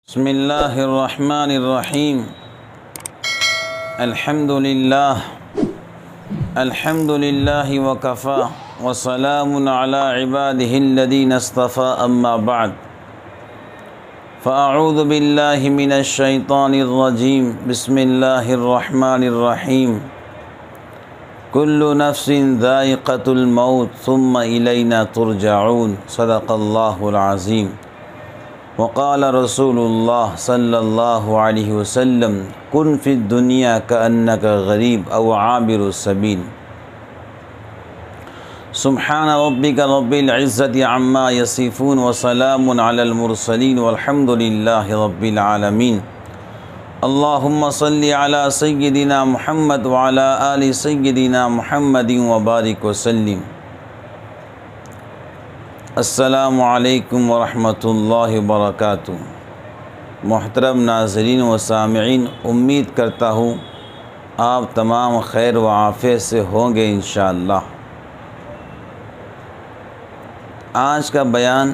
بسم اللہ الرحمن الرحیم الحمد للہ وکفا وسلام علی عبادہ الذین اصطفى اما بعد فاعوذ باللہ من الشیطان الرجیم بسم اللہ الرحمن الرحیم کل نفس ذائقۃ الموت ثم الینا ترجعون صدق اللہ العظیم وقال رسول اللہ صلی اللہ علیہ وسلم کن فی الدنیا کأنک غریب او عابر السبیل سبحان ربک رب العزة عما یصفون وسلام علی المرسلین والحمد للہ رب العالمین اللہم صلی علی سیدنا محمد وعلی آل سیدنا محمد وبارک وسلم۔ السلام علیکم ورحمۃ اللہ وبرکاتہ۔ محترم ناظرین و سامعین، امید کرتا ہوں آپ تمام خیر و عافیت سے ہوں گے انشاءاللہ۔ آج کا بیان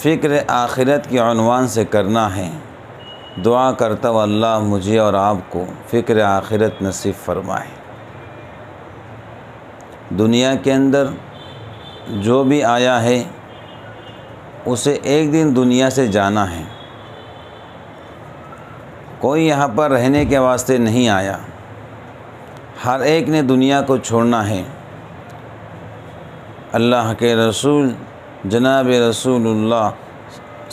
فکر آخرت کے عنوان سے کرنا ہے۔ دعا کرتا ہوں اللہ مجھے اور آپ کو فکر آخرت نصیب فرمائے۔ دنیا کے اندر جو بھی آیا ہے اسے ایک دن دنیا سے جانا ہے۔ کوئی یہاں پر رہنے کے واسطے نہیں آیا، ہر ایک نے دنیا کو چھوڑنا ہے۔ اللہ کے رسول جناب رسول اللہ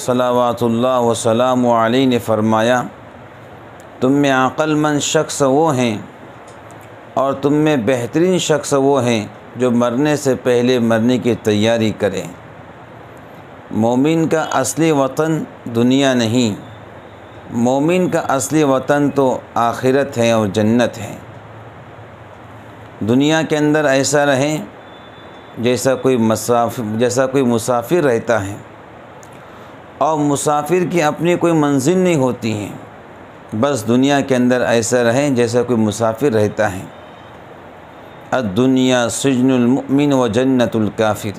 صلوات اللہ وسلام علیہ نے فرمایا، تم میں عقل مند شخص وہ ہیں اور تم میں بہترین شخص وہ ہیں جو مرنے سے پہلے مرنے کی تیاری کریں۔ مومن کا اصلی وطن دنیا نہیں، مومن کا اصلی وطن تو آخرت ہے اور جنت ہے۔ دنیا کے اندر ایسا رہیں جیسا کوئی مسافر رہتا ہے، اور مسافر کی اپنی کوئی منزل نہیں ہوتی ہے، بس دنیا کے اندر ایسا رہیں جیسا کوئی مسافر رہتا ہے۔ الدنیا سجن المؤمن و جنت الکافر۔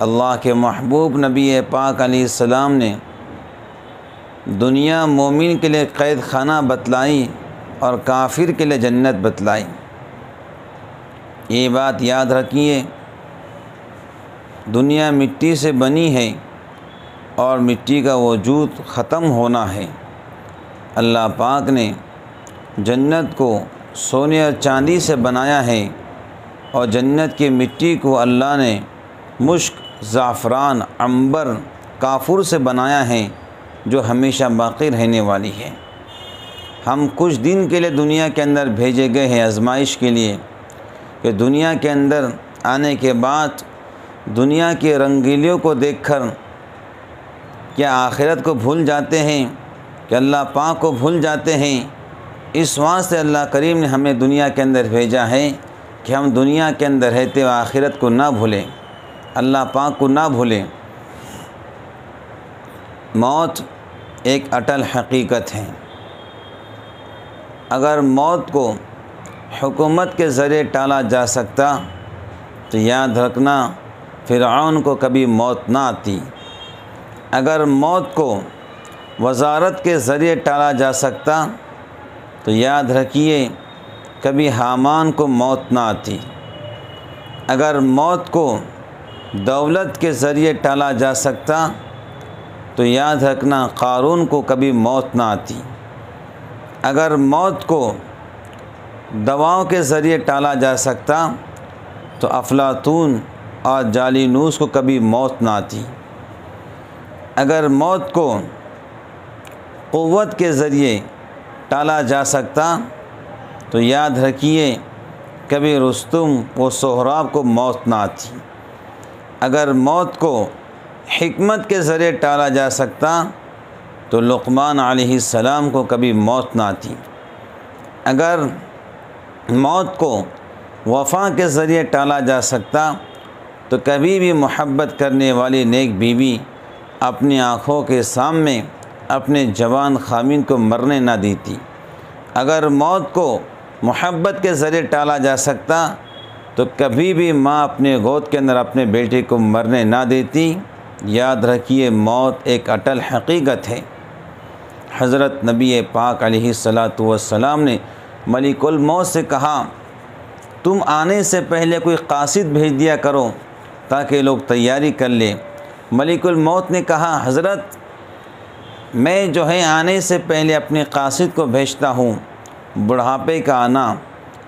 اللہ کے محبوب نبی پاک علیہ السلام نے دنیا مومن کے لیے قید خانہ بتلائی اور کافر کے لیے جنت بتلائی۔ یہ بات یاد رکھیے، دنیا مٹی سے بنی ہے اور مٹی کا وجود ختم ہونا ہے۔ اللہ پاک نے جنت کو سونے اور چاندی سے بنایا ہے، اور جنت کی مٹی کو اللہ نے مشک، زعفران، عنبر، کافور سے بنایا ہے، جو ہمیشہ باقی رہنے والی ہے۔ ہم کچھ دن کے لیے دنیا کے اندر بھیجے گئے ہیں آزمائش کے لیے، کہ دنیا کے اندر آنے کے بعد دنیا کی رنگیلیوں کو دیکھ کر کیا آخرت کو بھول جاتے ہیں، کہ اللہ پاک کو بھول جاتے ہیں۔ اس واسطے اللہ کریم نے ہمیں دنیا کے اندر بھیجا ہے کہ ہم دنیا کے اندر رہتے ہوئے آخرت کو نہ بھولیں، اللہ پاک کو نہ بھولیں۔ موت ایک اٹل حقیقت ہے۔ اگر موت کو حکومت کے ذریعے ٹالا جا سکتا تو یاد رکھنا فرعون کو کبھی موت نہ آتی۔ اگر موت کو وزارت کے ذریعے ٹالا جا سکتا تو یاد رکھیے کبھی حامان کو موت نہ آتی۔ اگر موت کو دولت کے ذریعے ٹالا جا سکتا تو یاد رکھنا قارون کو کبھی موت نہ آتی۔ اگر موت کو دواؤں کے ذریعے ٹالا جا سکتا تو افلاطون اور جالینوس کو کبھی موت نہ آتی۔ اگر موت کو قوت کے ذریعے ٹالا جا سکتا تو یاد رکھیے کبھی رستم و سہراب کو موت نہ آتی۔ اگر موت کو حکمت کے ذریعے ٹالا جا سکتا تو لقمان علیہ السلام کو کبھی موت نہ آتی۔ اگر موت کو وفا کے ذریعے ٹالا جا سکتا تو کبھی بھی محبت کرنے والی نیک بیوی اپنی آنکھوں کے سامنے اپنے جوان خامن کو مرنے نہ دیتی۔ اگر موت کو محبت کے ذریعے ٹالا جا سکتا تو کبھی بھی ماں اپنے گود کے اندر اپنے بیٹے کو مرنے نہ دیتی۔ یاد رکھیے موت ایک اٹل حقیقت ہے۔ حضرت نبی پاک علیہ الصلاۃ والسلام نے ملک الموت سے کہا تم آنے سے پہلے کوئی قاصد بھیج دیا کرو تاکہ لوگ تیاری کر لیں۔ ملک الموت نے کہا حضرت میں جو ہے آنے سے پہلے اپنے قاصد کو بھیجتا ہوں، بڑھاپے کا آنا،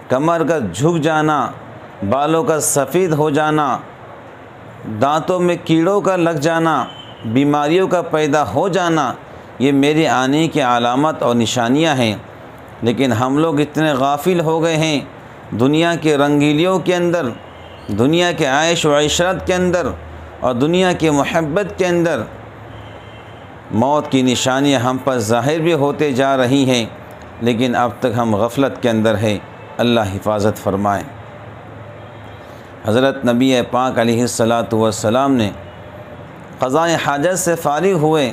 کمر کا جھک جانا، بالوں کا سفید ہو جانا، دانتوں میں کیڑوں کا لگ جانا، بیماریوں کا پیدا ہو جانا، یہ میرے آنے کی علامت اور نشانیاں ہیں۔ لیکن ہم لوگ اتنے غافل ہو گئے ہیں دنیا کے رنگیلیوں کے اندر، دنیا کے عیش و عشرت کے اندر اور دنیا کی محبت کے اندر، موت کی نشانیاں ہم پر ظاہر بھی ہوتے جا رہی ہیں، لیکن اب تک ہم غفلت کے اندر ہیں۔ اللہ حفاظت فرمائے۔ حضرت نبی پاک علیہ الصلاۃ والسلام نے قضائے حاجت سے فارغ ہوئے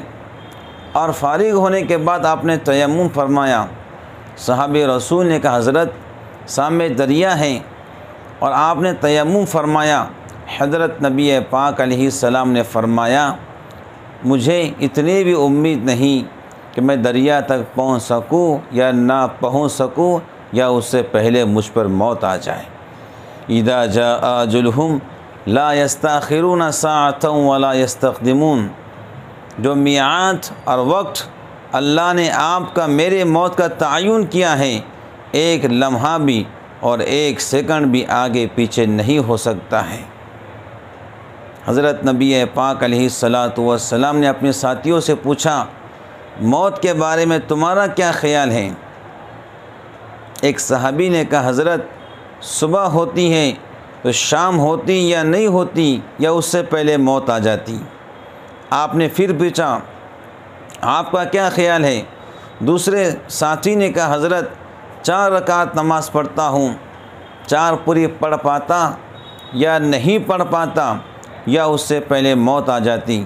اور فارغ ہونے کے بعد آپ نے تیمم فرمایا۔ صحابہ رسول نے کہا حضرت سامنے دریا ہے، اور آپ نے تیمم فرمایا۔ حضرت نبی پاک علیہ السلام نے فرمایا مجھے اتنی بھی امید نہیں کہ میں دریا تک پہنچ سکوں یا نہ پہنچ سکوں یا اس سے پہلے مجھ پر موت آ جائے۔ اذا جاء اجلهم لا يستاخرون ساعة ولا يستقدمون۔ جو میعاد اور وقت اللہ نے آپ کا میرے موت کا تعین کیا ہے، ایک لمحہ بھی اور ایک سیکنڈ بھی آگے پیچھے نہیں ہو سکتا ہے۔ حضرت نبی پاک علیہ الصلاۃ والسلام نے اپنے ساتھیوں سے پوچھا موت کے بارے میں تمہارا کیا خیال ہے؟ ایک صحابی نے کہا حضرت صبح ہوتی ہے تو شام ہوتی یا نہیں ہوتی یا اس سے پہلے موت آ جاتی۔ آپ نے پھر پوچھا آپ کا کیا خیال ہے؟ دوسرے ساتھی نے کہا حضرت 4 رکعت نماز پڑھتا ہوں، 4 پوری پڑھ پاتا یا نہیں پڑھ پاتا یا اس سے پہلے موت آ جاتی۔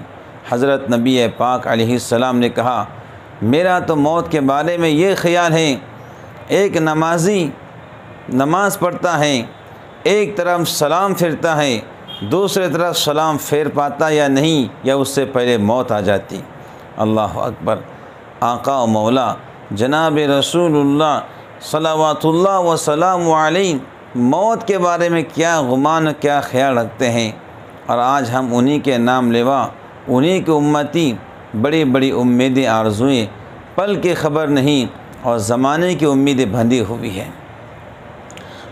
حضرت نبی پاک علیہ السلام نے کہا میرا تو موت کے بارے میں یہ خیال ہے، ایک نمازی نماز پڑھتا ہے، ایک طرف سلام پھرتا ہے، دوسرے طرف سلام پھیر پاتا یا نہیں یا اس سے پہلے موت آ جاتی۔ اللہ اکبر۔ آقا و مولا جناب رسول اللہ صلوات اللہ وسلام علیہ موت کے بارے میں کیا گمان کیا خیال رکھتے ہیں، اور آج ہم انہی کے نام لیوا، انہی کے امتی، بڑی بڑی امیدیں آرزوئیں، پل کی خبر نہیں اور زمانے کی امیدیں بندھی ہوئی ہیں۔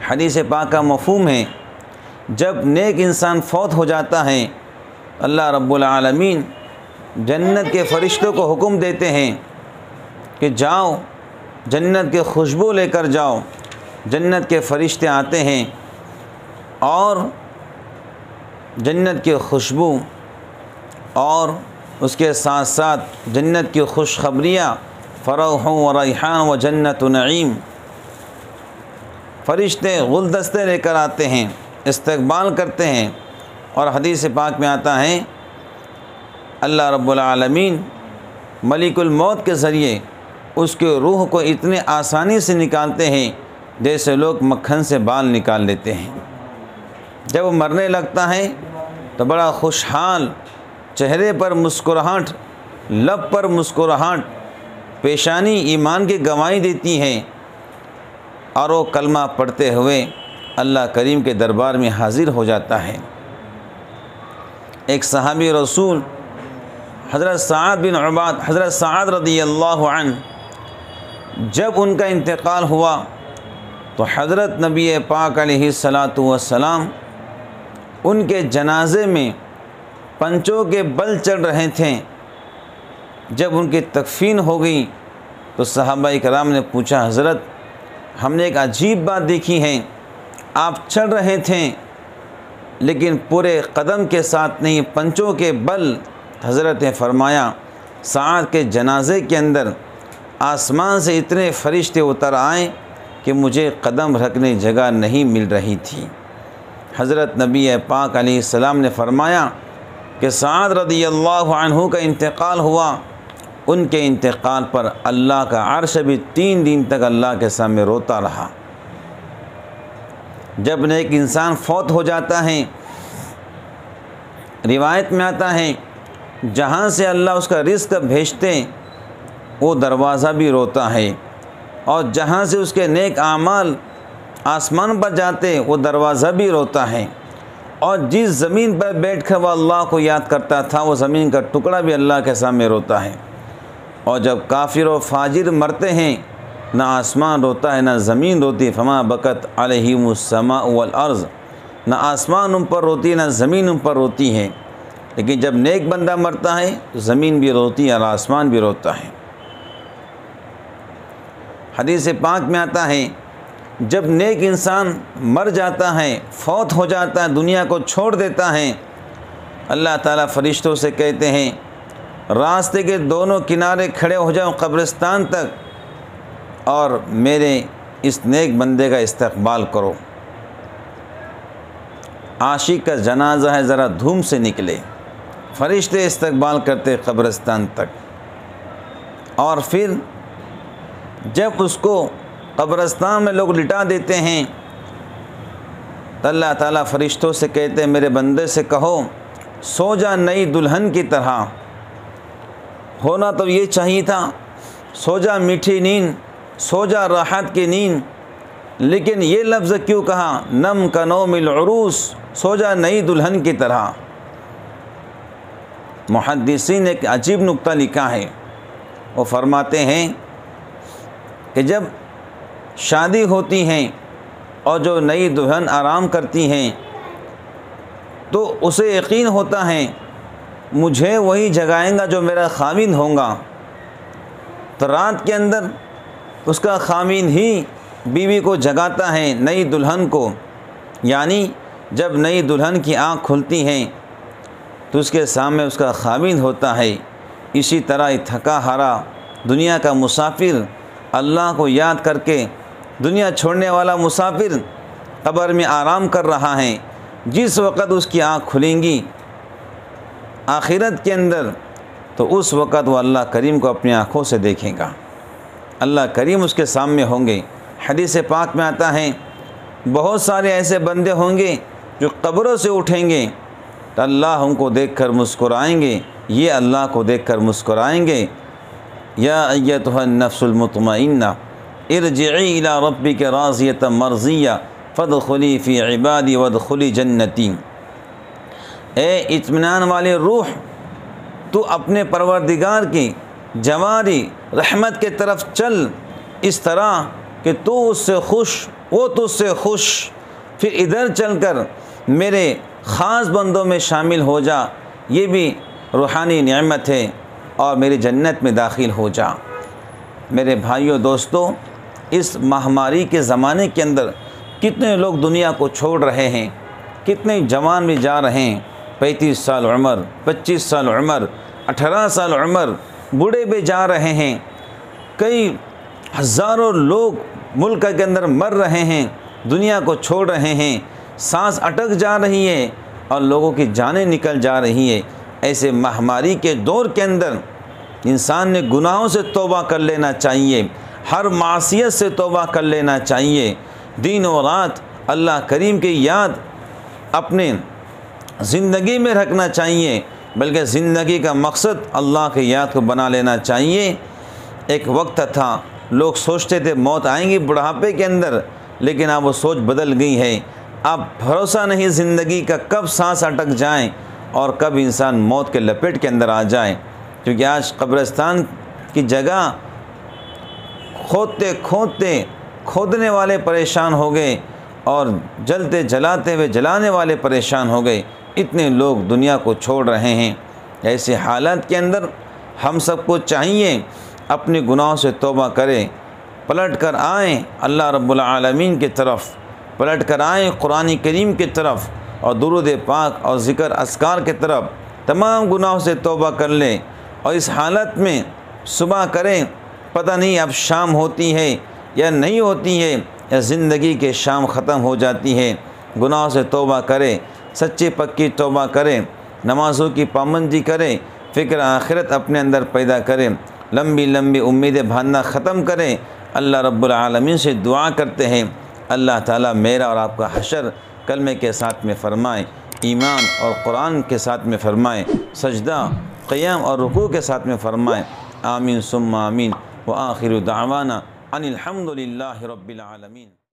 حدیث پاک کا مفہوم ہے جب نیک انسان فوت ہو جاتا ہے اللہ رب العالمین جنت کے فرشتوں کو حکم دیتے ہیں کہ جاؤ جنت کے خوشبو لے کر جاؤ۔ جنت کے فرشتے آتے ہیں اور جنت کی خوشبو اور اس کے ساتھ ساتھ جنت کی خوشخبریاں فروح و ریحان و جنت و نعیم، فرشتے گلدستے لے کر آتے ہیں، استقبال کرتے ہیں، اور حدیث پاک میں آتا ہے اللہ رب العالمین ملک الموت کے ذریعے اس کے روح کو اتنے آسانی سے نکالتے ہیں جیسے لوگ مکھن سے بال نکال لیتے ہیں۔ جب وہ مرنے لگتا ہے تو بڑا خوشحال، چہرے پر مسکراہٹ، لب پر مسکراہٹ، پیشانی ایمان کی گواہی دیتی ہے، اور وہ کلمہ پڑھتے ہوئے اللہ کریم کے دربار میں حاضر ہو جاتا ہے۔ ایک صحابی رسول حضرت سعد رضی اللہ عنہ جب ان کا انتقال ہوا تو حضرت نبی پاک علیہ الصلاۃ والسلام ان کے جنازے میں پنچوں کے بل چڑھ رہے تھے۔ جب ان کی تکفین ہو گئی تو صحابہ کرام نے پوچھا حضرت ہم نے ایک عجیب بات دیکھی ہے، آپ چڑھ رہے تھے لیکن پورے قدم کے ساتھ نہیں، پنچوں کے بل۔ حضرت نے فرمایا سعد کے جنازے کے اندر آسمان سے اتنے فرشتے اتر آئے کہ مجھے قدم رکھنے جگہ نہیں مل رہی تھی۔ حضرت نبی پاک علیہ السلام نے فرمایا کہ سعد رضی اللہ عنہ کا انتقال ہوا، ان کے انتقال پر اللہ کا عرش بھی 3 دن تک اللہ کے سامنے روتا رہا۔ جب نیک انسان فوت ہو جاتا ہے، روایت میں آتا ہے جہاں سے اللہ اس کا رزق بھیجتے وہ دروازہ بھی روتا ہے، اور جہاں سے اس کے نیک اعمال آسمان پر جاتے وہ دروازہ بھی روتا ہے، اور جس زمین پر بیٹھ کر وہ اللہ کو یاد کرتا تھا وہ زمین کا ٹکڑا بھی اللہ کے سامنے روتا ہے۔ اور جب کافر و فاجر مرتے ہیں نہ آسمان روتا ہے نہ زمین روتی، فما بکت علیہم السماء والارض، نہ آسمان ان پر روتی ہے نہ زمین ان پر روتی ہے، لیکن جب نیک بندہ مرتا ہے تو زمین بھی روتی ہے اور آسمان بھی روتا ہے۔ حدیث پاک میں آتا ہے جب نیک انسان مر جاتا ہے، فوت ہو جاتا ہے، دنیا کو چھوڑ دیتا ہے، اللہ تعالیٰ فرشتوں سے کہتے ہیں راستے کے دونوں کنارے کھڑے ہو جاؤ قبرستان تک اور میرے اس نیک بندے کا استقبال کرو۔ عاشق کا جنازہ ہے، ذرا دھوم سے نکلے، فرشتے استقبال کرتے قبرستان تک، اور پھر جب اس کو قبرستان میں لوگ لٹا دیتے ہیں تو اللہ تعالیٰ فرشتوں سے کہتے ہیں میرے بندے سے کہو سو جا نئی دلہن کی طرح، ہونا تو یہ چاہیے تھا سو جا میٹھی نیند، سو جا راحت کی نیند، لیکن یہ لفظ کیوں کہا نم کا نوم العروس، سو جا نئی دلہن کی طرح۔ محدثین نے ایک عجیب نکتہ لکھا ہے، وہ فرماتے ہیں کہ جب شادی ہوتی ہیں اور جو نئی دلہن آرام کرتی ہیں تو اسے یقین ہوتا ہے مجھے وہی جگائیں گا جو میرا خاوند ہوگا، تو رات کے اندر اس کا خاوند ہی بیوی کو جگاتا ہے، نئی دلہن کو، یعنی جب نئی دلہن کی آنکھ کھلتی ہیں تو اس کے سامنے اس کا خاوند ہوتا ہے۔ اسی طرح تھکا ہارا دنیا کا مسافر اللہ کو یاد کر کے، دنیا چھوڑنے والا مسافر قبر میں آرام کر رہا ہے، جس وقت اس کی آنکھ کھلیں گی آخرت کے اندر تو اس وقت وہ اللہ کریم کو اپنی آنکھوں سے دیکھے گا، اللہ کریم اس کے سامنے ہوں گے۔ حدیث پاک میں آتا ہے بہت سارے ایسے بندے ہوں گے جو قبروں سے اٹھیں گے تو اللہ ان کو دیکھ کر مسکرائیں گے، یہ اللہ کو دیکھ کر مسکرائیں گے، یا ایتھا النفس المطمئنہ ارجعی الی ربک راضیۃ مرضیہ فادخلی فی عبادی وادخلی جنتی، اے اطمینان والے روح تو اپنے پروردگار کی جواری رحمت کے طرف چل، اس طرح کہ تو اس سے خوش وہ تجھ سے خوش، پھر ادھر چل کر میرے خاص بندوں میں شامل ہو جا، یہ بھی روحانی نعمت ہے، اور میری جنت میں داخل ہو جا۔ میرے بھائیوں دوستوں، اس مہاماری کے زمانے کے اندر کتنے لوگ دنیا کو چھوڑ رہے ہیں، کتنے جوان بھی جا رہے ہیں، 35 سال عمر، 25 سال عمر، 18 سال عمر، بوڑھے بھی جا رہے ہیں، کئی ہزاروں لوگ ملک کے اندر مر رہے ہیں، دنیا کو چھوڑ رہے ہیں، سانس اٹک جا رہی ہے اور لوگوں کی جانیں نکل جا رہی ہے۔ ایسے مہاماری کے دور کے اندر انسان نے گناہوں سے توبہ کر لینا چاہیے، ہر معصیت سے توبہ کر لینا چاہیے، دن و رات اللہ کریم کی یاد اپنے زندگی میں رکھنا چاہیے، بلکہ زندگی کا مقصد اللہ کی یاد کو بنا لینا چاہیے۔ ایک وقت تھا لوگ سوچتے تھے موت آئیں گی بڑھاپے کے اندر، لیکن اب وہ سوچ بدل گئی ہے، اب بھروسہ نہیں زندگی کا کب سانس اٹک جائیں اور کب انسان موت کے لپیٹ کے اندر آ جائے، کیونکہ آج قبرستان کی جگہ کھودنے والے پریشان ہو گئے اور جلتے جلاتے ہوئے جلانے والے پریشان ہو گئے، اتنے لوگ دنیا کو چھوڑ رہے ہیں۔ ایسے حالات کے اندر ہم سب کو چاہیے اپنے گناہوں سے توبہ کریں، پلٹ کر آئیں اللہ رب العالمین کی طرف، پلٹ کر آئیں قرآن کریم کی طرف اور درود پاک اور ذکر اذکار کی طرف، تمام گناہوں سے توبہ کر لیں، اور اس حالت میں صبح کریں، پتہ نہیں اب شام ہوتی ہے یا نہیں ہوتی ہے، یا زندگی کے شام ختم ہو جاتی ہے، گناہوں سے توبہ کریں، سچی پکی توبہ کریں، نمازوں کی پابندی کریں، فکر آخرت اپنے اندر پیدا کریں، لمبی لمبی امیدیں باندھنا ختم کریں۔ اللہ رب العالمین سے دعا کرتے ہیں اللہ تعالیٰ میرا اور آپ کا حشر کلمے کے ساتھ میں فرمائے، ایمان اور قرآن کے ساتھ میں فرمائے، سجدہ قیام اور رکوع کے ساتھ میں فرمائے، آمین ثم آمین وآخر دعوانا ان الحمد للہ رب العالمین.